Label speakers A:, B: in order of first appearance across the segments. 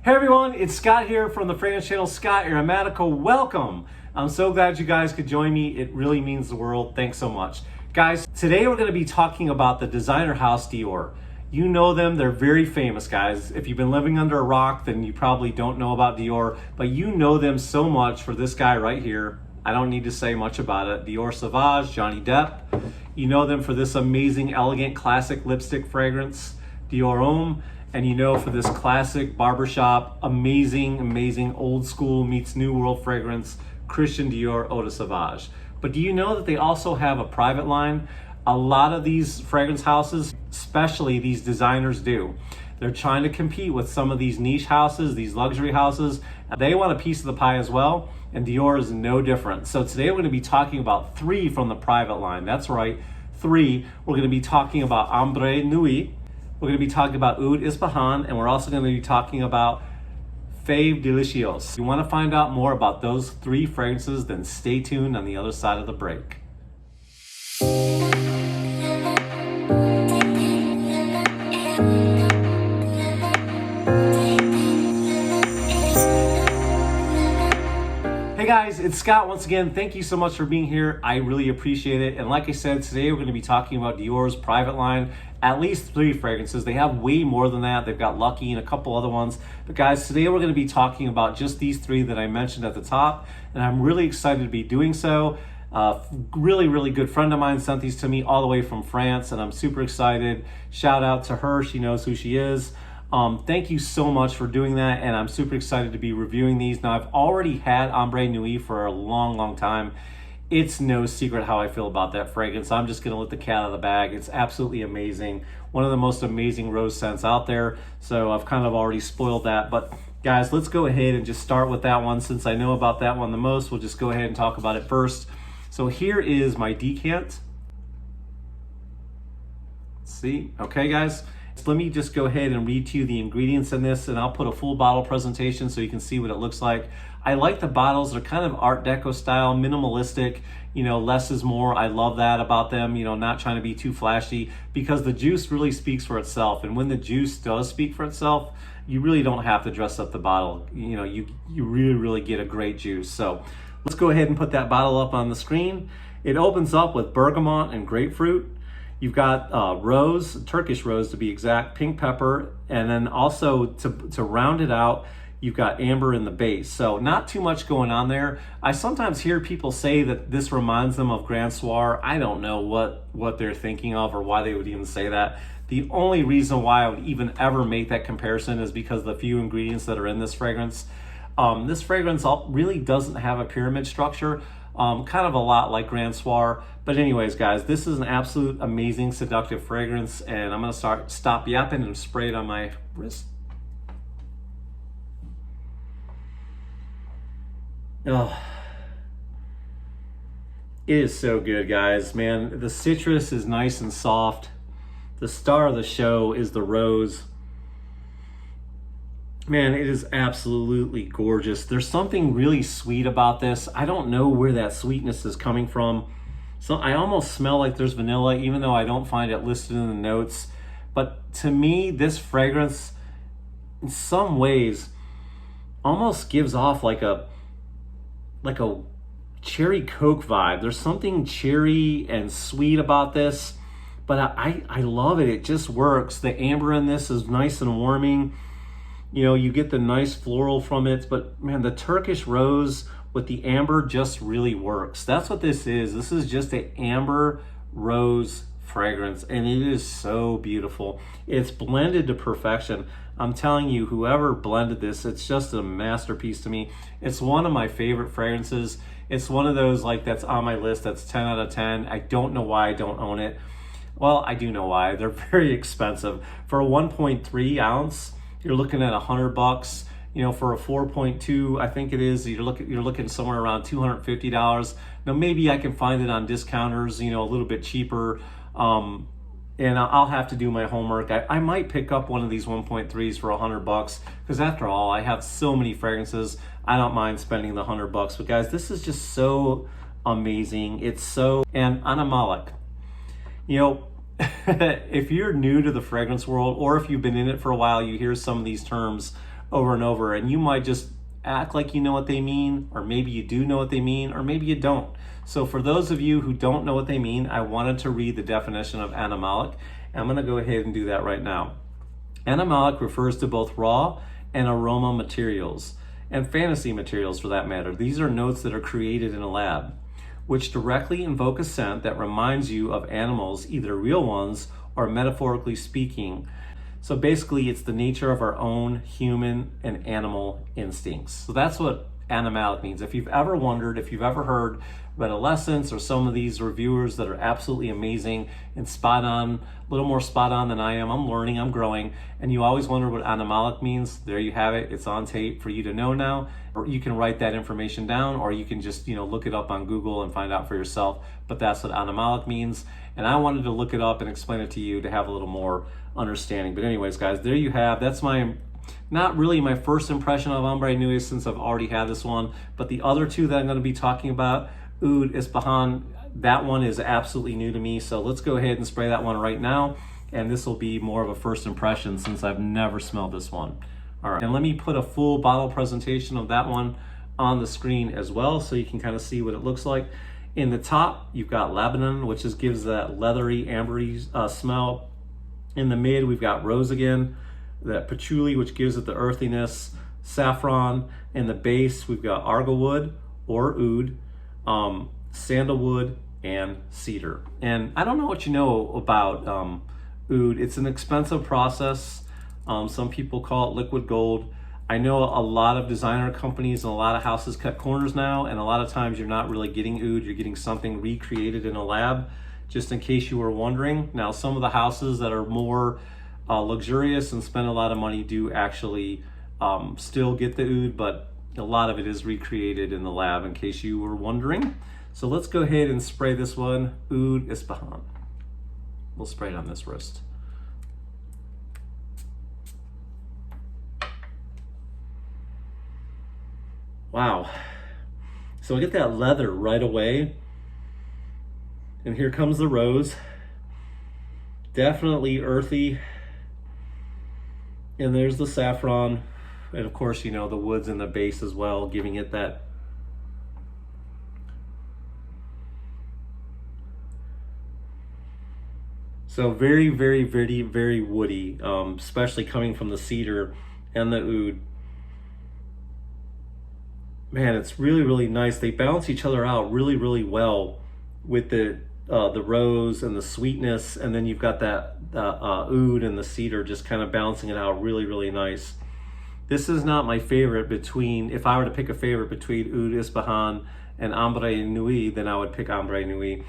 A: Hey everyone, it's Scott here from the Fragrance channel, Scott Aromatico. Welcome. I'm so glad you guys could join me. It really means the world. Thanks so much. Guys, today we're going to be talking about the designer house Dior. You know them, they're very famous, guys. If you've been living under a rock, then you probably don't know about Dior, but you know them so much for this guy right here. I don't need to say much about it. Dior Sauvage, Johnny Depp. You know them for this amazing, elegant, classic lipstick fragrance, Dior Homme. And you know for this classic barbershop, amazing old school meets new world fragrance, Christian Dior Eau de Sauvage. But do you know that they also have a private line? A lot of these fragrance houses, especially these designers, do. They're trying to compete with some of these niche houses, these luxury houses. They want a piece of the pie as well, and Dior is no different. So today we're going to be talking about 3 from the private line. That's right, 3. We're going to be talking about Ambre Nuit. We're going to be talking about Oud Ispahan, and we're also going to be talking about Fave Delicios. If you want to find out more about those 3 fragrances, then stay tuned on the other side of the break. Hey guys, it's Scott once again. Thank you so much for being here. I really appreciate it. And like I said, today we're going to be talking about Dior's private line. At least 3 fragrances. They have way more than that. They've got Lucky and a couple other ones. But guys, today we're going to be talking about just these 3 that I mentioned at the top. And I'm really excited to be doing so. Really good friend of mine sent these to me all the way from France, and I'm super excited. Shout out to her. She knows who she is. Thank you so much for doing that, and I'm super excited to be reviewing these. Now, I've already had Ambre Nuit for a long time. It's no secret how I feel about that fragrance. I'm just gonna let the cat out of the bag. It's absolutely amazing. One of the most amazing rose scents out there. So I've kind of already spoiled that. But guys, let's go ahead and just start with that one. Since I know about that one the most, we'll just go ahead and talk about it first. So here is my decant. Let's see, okay guys. So let me just go ahead and read to you the ingredients in this, and I'll put a full bottle presentation so you can see what it looks like. I like the bottles. They're kind of Art Deco style, minimalistic, you know, less is more. I love that about them, you know, not trying to be too flashy, because the juice really speaks for itself. And when the juice does speak for itself, you really don't have to dress up the bottle. You know, you really get a great juice. So let's go ahead and put that bottle up on the screen. It opens up with bergamot and grapefruit. You've got rose, Turkish rose to be exact, pink pepper, and then also to round it out, you've got amber in the base. So not too much going on there. I sometimes hear people say that this reminds them of Grand Soir. I don't know what they're thinking of or why they would even say that. The only reason why I would even ever make that comparison is because of the few ingredients that are in this fragrance. This fragrance really doesn't have a pyramid structure. Kind of a lot like Grand Soir. But anyways, guys, this is an absolute amazing seductive fragrance, and I'm gonna stop yapping and spray it on my wrist. Oh, it is so good, guys. Man, the citrus is nice and soft. The star of the show is the rose. Man, it is absolutely gorgeous. There's something really sweet about this. I don't know where that sweetness is coming from. So I almost smell like there's vanilla, even though I don't find it listed in the notes. But to me, this fragrance, in some ways, almost gives off like a cherry Coke vibe. There's something cherry and sweet about this, but I love it. It just works. The amber in this is nice and warming. You know, you get the nice floral from it, but man, the Turkish rose with the amber just really works. That's what this is. This is just an amber rose fragrance, and it is so beautiful. It's blended to perfection. I'm telling you, whoever blended this, it's just a masterpiece to me. It's one of my favorite fragrances. It's one of those like that's on my list that's 10 out of 10. I don't know why I don't own it. Well, I do know why. They're very expensive. For a 1.3 ounce, you're looking at $100. You know, for a 4.2, I think it is, you're looking somewhere around $250. Now maybe I can find it on discounters, you know, a little bit cheaper. And I'll have to do my homework. I might pick up one of these 1.3s for $100, because after all, I have so many fragrances. I don't mind spending the $100. But guys, this is just so amazing. It's so, and animalic. You know, if you're new to the fragrance world, or if you've been in it for a while, you hear some of these terms over and over, and you might just act like you know what they mean, or maybe you do know what they mean, or maybe you don't. So for those of you who don't know what they mean, I wanted to read the definition of animalic. I'm going to go ahead and do that right now. Animalic refers to both raw and aroma materials, and fantasy materials for that matter. These are notes that are created in a lab, which directly invoke a scent that reminds you of animals, either real ones or metaphorically speaking. So basically, it's the nature of our own human and animal instincts. So that's what animalic means. If you've ever wondered, if you've ever heard Redolescence or some of these reviewers that are absolutely amazing and spot on, a little more spot on than I am, I'm learning, I'm growing, and you always wonder what animalic means, there you have it. It's on tape for you to know now, or you can write that information down, or you can just, look it up on Google and find out for yourself. But that's what animalic means, and I wanted to look it up and explain it to you to have a little more understanding. But anyways, guys, there you have. That's not really my first impression of Ombre Nuit, since I've already had this one, but the other two that I'm going to be talking about, Oud Ispahan, that one is absolutely new to me. So let's go ahead and spray that one right now, and this will be more of a first impression since I've never smelled this one. All right, and let me put a full bottle presentation of that one on the screen as well, so you can kind of see what it looks like. In the top, you've got Lebanon, which gives that leathery, ambery smell. In the mid, we've got Rose again, that patchouli, which gives it the earthiness, saffron. In the base, we've got Arglewood or Oud, sandalwood, and cedar. And I don't know what you know about Oud. It's an expensive process. Some people call it liquid gold. I know a lot of designer companies and a lot of houses cut corners now, and a lot of times you're not really getting Oud, you're getting something recreated in a lab, just in case you were wondering. Now, some of the houses that are more luxurious and spend a lot of money do actually still get the Oud, but a lot of it is recreated in the lab, in case you were wondering. So let's go ahead and spray this one, Oud Ispahan. We'll spray it on this wrist. Wow. So I get that leather right away. And here comes the rose. Definitely earthy. And there's the saffron. And of course, the woods in the base as well, giving it that so very, very, very, very woody, especially coming from the cedar and the oud. Man, it's really, really nice. They balance each other out really, really well with the rose and the sweetness, and then you've got that oud and the cedar just kind of balancing it out really, really nice. This is not my favorite between, if I were to pick a favorite between Oud Ispahan and Ombre Nuit, then I would pick Ombre Nuit.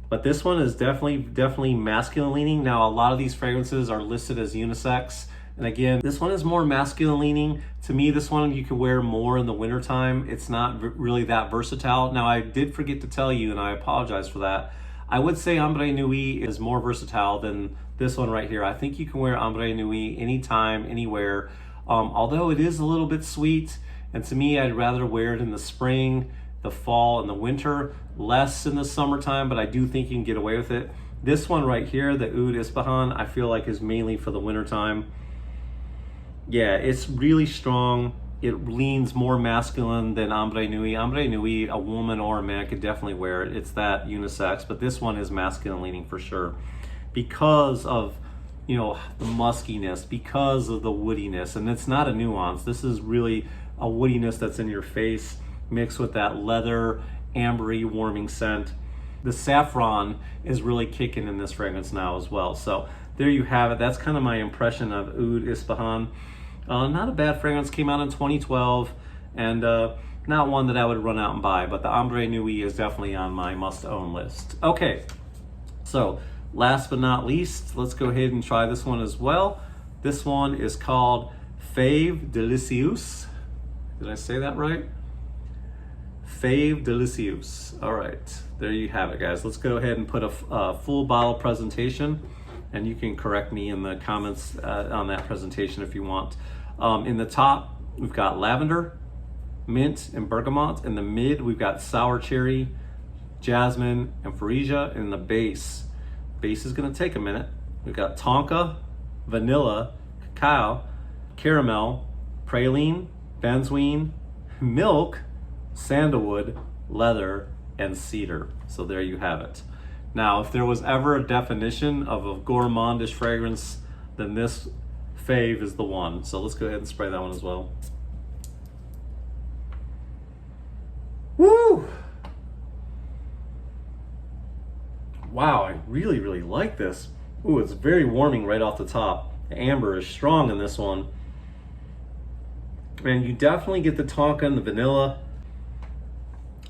A: But this one is definitely masculine leaning. Now, a lot of these fragrances are listed as unisex. And again, this one is more masculine leaning. To me, this one you could wear more in the wintertime. It's not really that versatile. Now, I did forget to tell you, and I apologize for that. I would say Ombre Nuit is more versatile than this one right here. I think you can wear Ombre Nuit anytime, anywhere. Although it is a little bit sweet, and to me, I'd rather wear it in the spring, the fall, and the winter, less in the summertime, but I do think you can get away with it. This one right here, the Oud Ispahan, I feel like is mainly for the wintertime. Yeah, it's really strong. It leans more masculine than Ombre Nuit. Ombre Nuit, a woman or a man could definitely wear it. It's that unisex, but this one is masculine leaning for sure. Because of the muskiness, because of the woodiness, and it's not a nuance. This is really a woodiness that's in your face, mixed with that leather, ambery, warming scent. The saffron is really kicking in this fragrance now as well. So there you have it. That's kind of my impression of Oud Ispahan. Not a bad fragrance, came out in 2012, and not one that I would run out and buy, but the Ombre Nuit is definitely on my must-own list. Okay, so last but not least, let's go ahead and try this one as well. This one is called Fave Delicieux. Did I say that right? Fave Delicieux. All right, there you have it, guys. Let's go ahead and put a full bottle presentation, and you can correct me in the comments on that presentation if you want. In the top, we've got lavender, mint, and bergamot. In the mid, we've got sour cherry, jasmine, and freesia. In the base is gonna take a minute. We've got tonka, vanilla, cacao, caramel, praline, benzoin, milk, sandalwood, leather, and cedar. So there you have it. Now, if there was ever a definition of a gourmandish fragrance, then this fave is the one. So let's go ahead and spray that one as well. Woo! Wow, I really, really like this. Ooh, it's very warming right off the top. The amber is strong in this one. And you definitely get the tonka and the vanilla.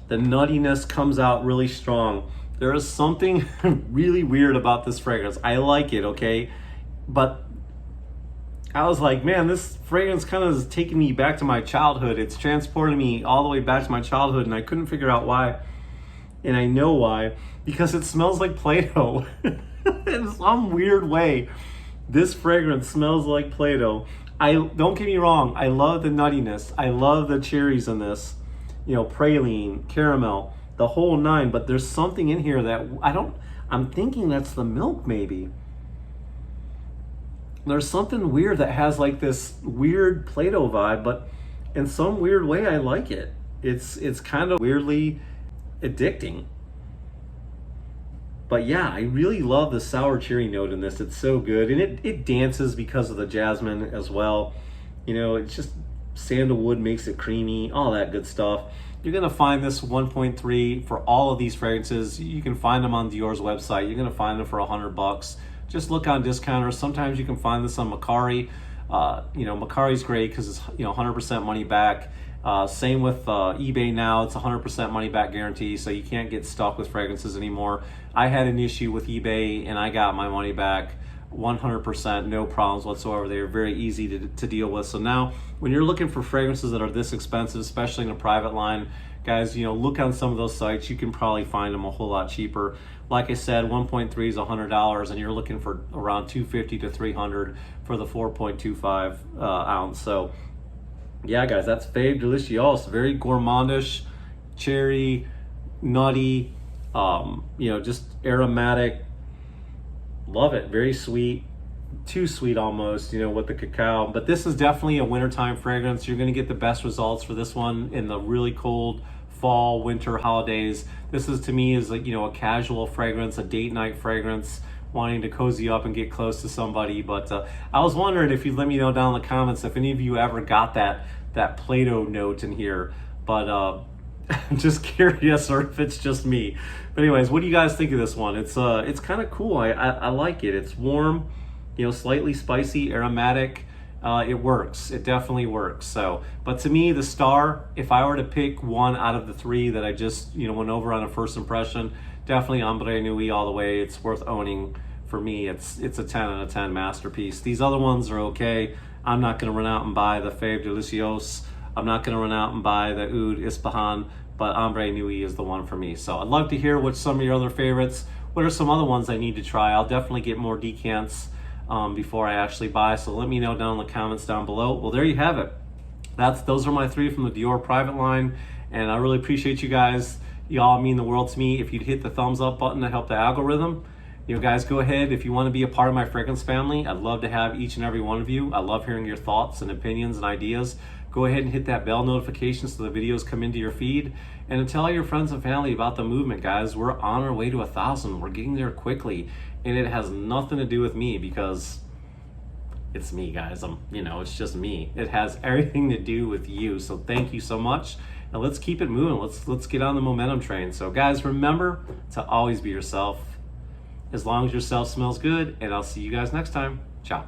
A: The nuttiness comes out really strong. There is something really weird about this fragrance. I like it, okay? But I was like, man, this fragrance kind of is taking me back to my childhood. It's transporting me all the way back to my childhood, and I couldn't figure out why. And I know why, because it smells like Play-Doh. In some weird way, this fragrance smells like Play-Doh. Don't get me wrong, I love the nuttiness. I love the cherries in this. You know, praline, caramel, the whole nine, but there's something in here that I'm thinking that's the milk maybe. There's something weird that has like this weird Play-Doh vibe, but in some weird way I like it. It's kind of weirdly addicting. But yeah, I really love the sour cherry note in this. It's so good, and it dances because of the jasmine as well. You know, it's just sandalwood makes it creamy, all that good stuff. You're gonna find this 1.3 for all of these fragrances. You can find them on Dior's website. You're gonna find them for $100. Just look on discounters. Sometimes you can find this on Macari. You know, Macari's great because it's 100% money back. Same with eBay now. It's 100% money back guarantee, so you can't get stuck with fragrances anymore. I had an issue with eBay and I got my money back 100%, no problems whatsoever. They are very easy to deal with. So now when you're looking for fragrances that are this expensive, especially in a private line, guys, look on some of those sites. You can probably find them a whole lot cheaper. Like I said, 1.3 is $100, and you're looking for around $250 to $300 for the 4.25 ounce. So yeah, guys, that's Fave Delicious. Very gourmandish, cherry, nutty, just aromatic. Love it. Very sweet, too sweet almost, with the cacao. But this is definitely a wintertime fragrance. You're going to get the best results for this one in the really cold fall, winter holidays. This is, to me, is like, a casual fragrance, a date night fragrance, wanting to cozy up and get close to somebody. But I was wondering if you'd let me know down in the comments if any of you ever got that Play-Doh note in here. But I'm just curious, or if it's just me. But anyways, what do you guys think of this one? It's kind of cool. I like it. It's warm, slightly spicy, aromatic. It works. It definitely works. So, but to me, the star, if I were to pick one out of the three that I just went over on a first impression, definitely Ombre Nui all the way. It's worth owning. For me, it's a 10 out of 10 masterpiece. These other ones are okay. I'm not going to run out and buy the Fave Delicious. I'm not going to run out and buy the Oud Ispahan, but Ombre Nui is the one for me. So I'd love to hear what some of your other favorites. What are some other ones I need to try? I'll definitely get more decants before I actually buy. So let me know down in the comments down below. Well, there you have it. Those are my three from the Dior private line, and I really appreciate you guys. Y'all mean the world to me. If you'd hit the thumbs up button to help the algorithm. Guys, go ahead. If you want to be a part of my fragrance family, I'd love to have each and every one of you. I love hearing your thoughts and opinions and ideas. Go ahead and hit that bell notification so the videos come into your feed. And to tell your friends and family about the movement, guys. We're on our way to 1,000. We're getting there quickly. And it has nothing to do with me, because it's me, guys. It's just me. It has everything to do with you. So thank you so much. And let's keep it moving. Let's get on the momentum train. So guys, remember to always be yourself, as long as yourself smells good. And I'll see you guys next time. Ciao.